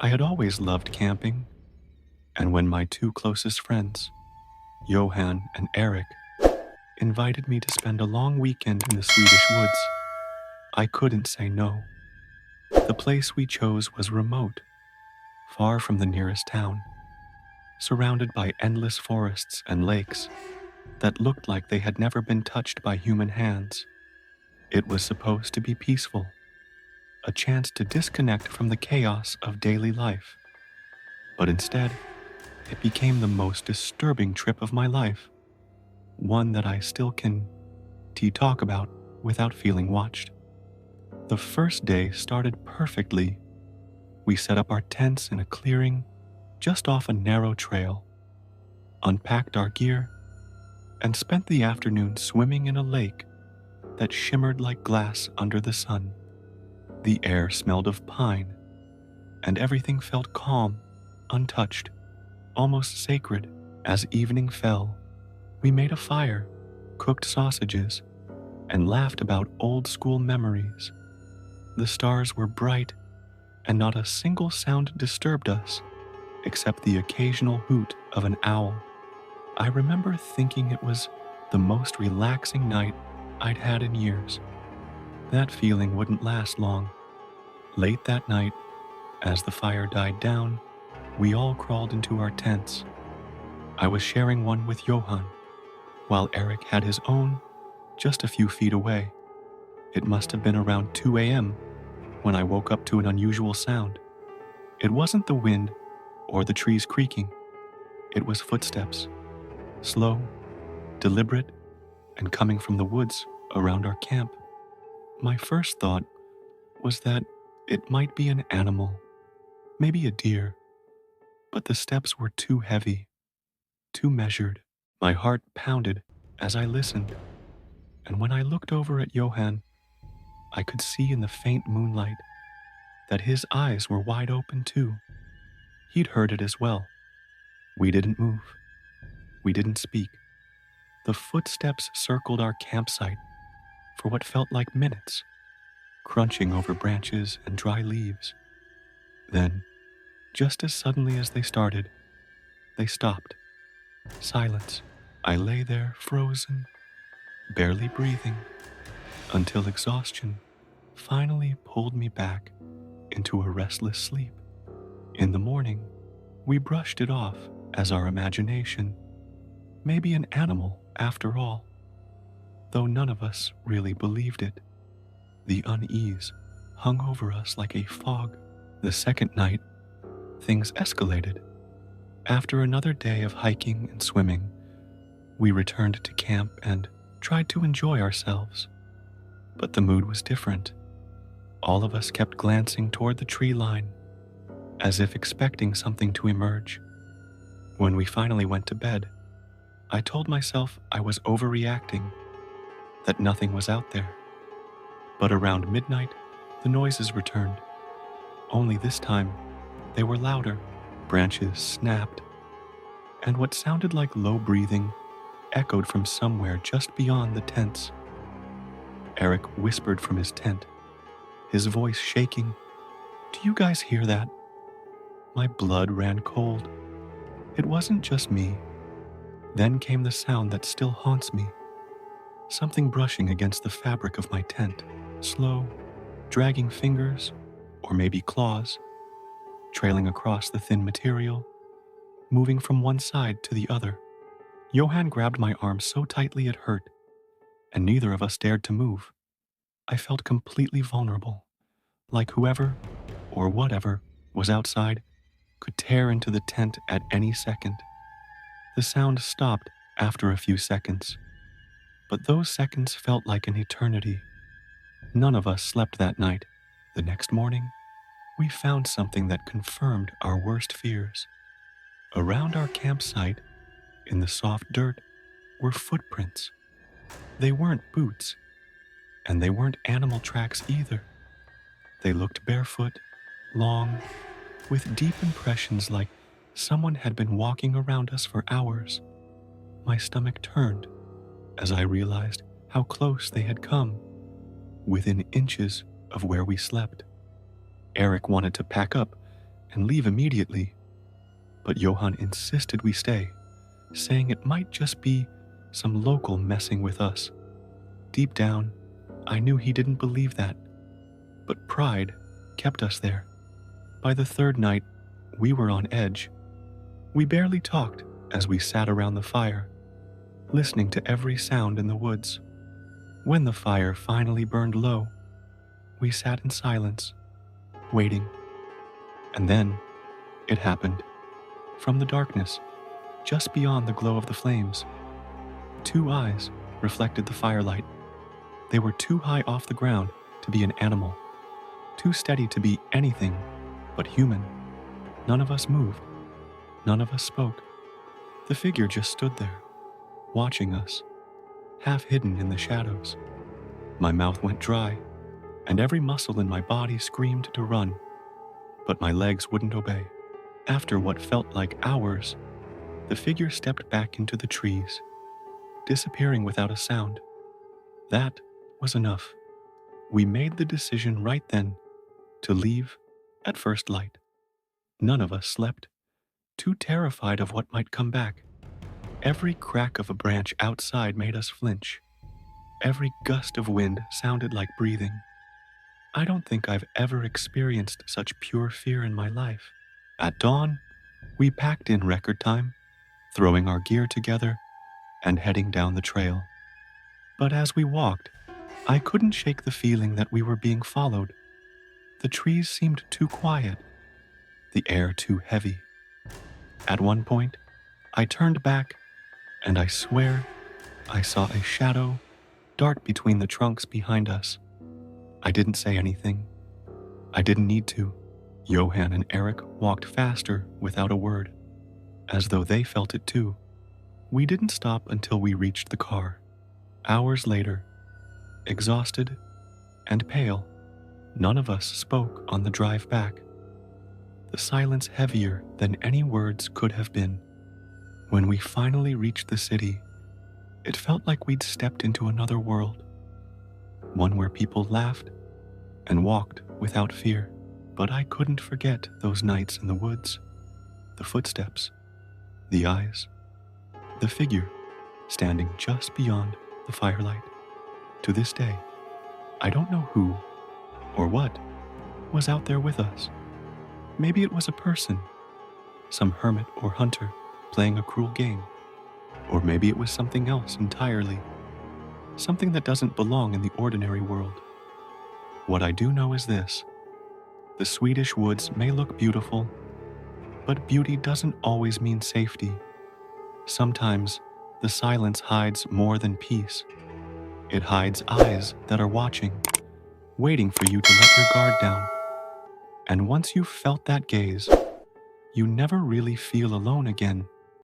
I had always loved camping, and when my two closest friends, Johan and Eric, invited me to spend a long weekend in the Swedish woods, I couldn't say no. The place we chose was remote, far from the nearest town, surrounded by endless forests and lakes that looked like they had never been touched by human hands. It was supposed to be peaceful, a chance to disconnect from the chaos of daily life. But instead, it became the most disturbing trip of my life, one that I still can talk about without feeling watched. The first day started perfectly. We set up our tents in a clearing just off a narrow trail, unpacked our gear, and spent the afternoon swimming in a lake that shimmered like glass under the sun. The air smelled of pine, and everything felt calm, untouched, almost sacred. As evening fell, we made a fire, cooked sausages, and laughed about old school memories. The stars were bright, and not a single sound disturbed us, except the occasional hoot of an owl. I remember thinking it was the most relaxing night I'd had in years. That feeling wouldn't last long. Late that night, as the fire died down, we all crawled into our tents. I was sharing one with Johan, while Eric had his own just a few feet away. It must have been around 2 a.m. when I woke up to an unusual sound. It wasn't the wind or the trees creaking. It was footsteps, slow, deliberate, and coming from the woods around our camp. My first thought was that it might be an animal, maybe a deer, but the steps were too heavy, too measured. My heart pounded as I listened, and when I looked over at Johan, I could see in the faint moonlight that his eyes were wide open too. He'd heard it as well. We didn't move. We didn't speak. The footsteps circled our campsite for what felt like minutes, crunching over branches and dry leaves. Then, just as suddenly as they started, they stopped. Silence. I lay there frozen, barely breathing, until exhaustion finally pulled me back into a restless sleep. In the morning, we brushed it off as our imagination, maybe an animal after all, though none of us really believed it. The unease hung over us like a fog. The second night, things escalated. After another day of hiking and swimming, we returned to camp and tried to enjoy ourselves. But the mood was different. All of us kept glancing toward the tree line, as if expecting something to emerge. When we finally went to bed, I told myself I was overreacting, that nothing was out there. But around midnight, the noises returned. Only this time, they were louder. Branches snapped, and what sounded like low breathing echoed from somewhere just beyond the tents. Eric whispered from his tent, his voice shaking, "Do you guys hear that?" My blood ran cold. It wasn't just me. Then came the sound that still haunts me. Something brushing against the fabric of my tent, slow, dragging fingers, or maybe claws, trailing across the thin material, moving from one side to the other. Johan grabbed my arm so tightly it hurt, and neither of us dared to move. I felt completely vulnerable, like whoever or whatever was outside could tear into the tent at any second. The sound stopped after a few seconds, but those seconds felt like an eternity. None of us slept that night. The next morning, we found something that confirmed our worst fears. Around our campsite, in the soft dirt, were footprints. They weren't boots, and they weren't animal tracks either. They looked barefoot, long, with deep impressions like someone had been walking around us for hours. My stomach turned as I realized how close they had come, within inches of where we slept. Eric wanted to pack up and leave immediately, but Johann insisted we stay, saying it might just be some local messing with us. Deep down, I knew he didn't believe that, but pride kept us there. By the third night, we were on edge. We barely talked as we sat around the fire, listening to every sound in the woods. When the fire finally burned low, we sat in silence, waiting. And then it happened. From the darkness, just beyond the glow of the flames, two eyes reflected the firelight. They were too high off the ground to be an animal, too steady to be anything but human. None of us moved. None of us spoke. The figure just stood there, watching us, half hidden in the shadows. My mouth went dry, and every muscle in my body screamed to run, but my legs wouldn't obey. After what felt like hours, the figure stepped back into the trees, disappearing without a sound. That was enough. We made the decision right then to leave at first light. None of us slept, too terrified of what might come back. Every crack of a branch outside made us flinch. Every gust of wind sounded like breathing. I don't think I've ever experienced such pure fear in my life. At dawn, we packed in record time, throwing our gear together and heading down the trail. But as we walked, I couldn't shake the feeling that we were being followed. The trees seemed too quiet, the air too heavy. At one point, I turned back, and I swear I saw a shadow dart between the trunks behind us. I didn't say anything. I didn't need to. Johann and Eric walked faster without a word, as though they felt it too. We didn't stop until we reached the car. Hours later, exhausted and pale, none of us spoke on the drive back. The silence heavier than any words could have been. When we finally reached the city, it felt like we'd stepped into another world, one where people laughed and walked without fear. But I couldn't forget those nights in the woods, the footsteps, the eyes, the figure standing just beyond the firelight. To this day, I don't know who or what was out there with us. Maybe it was a person, some hermit or hunter playing a cruel game. Or maybe it was something else entirely, something that doesn't belong in the ordinary world. What I do know is this: the Swedish woods may look beautiful, but beauty doesn't always mean safety. Sometimes the silence hides more than peace. It hides eyes that are watching, waiting for you to let your guard down. And once you've felt that gaze, you never really feel alone again.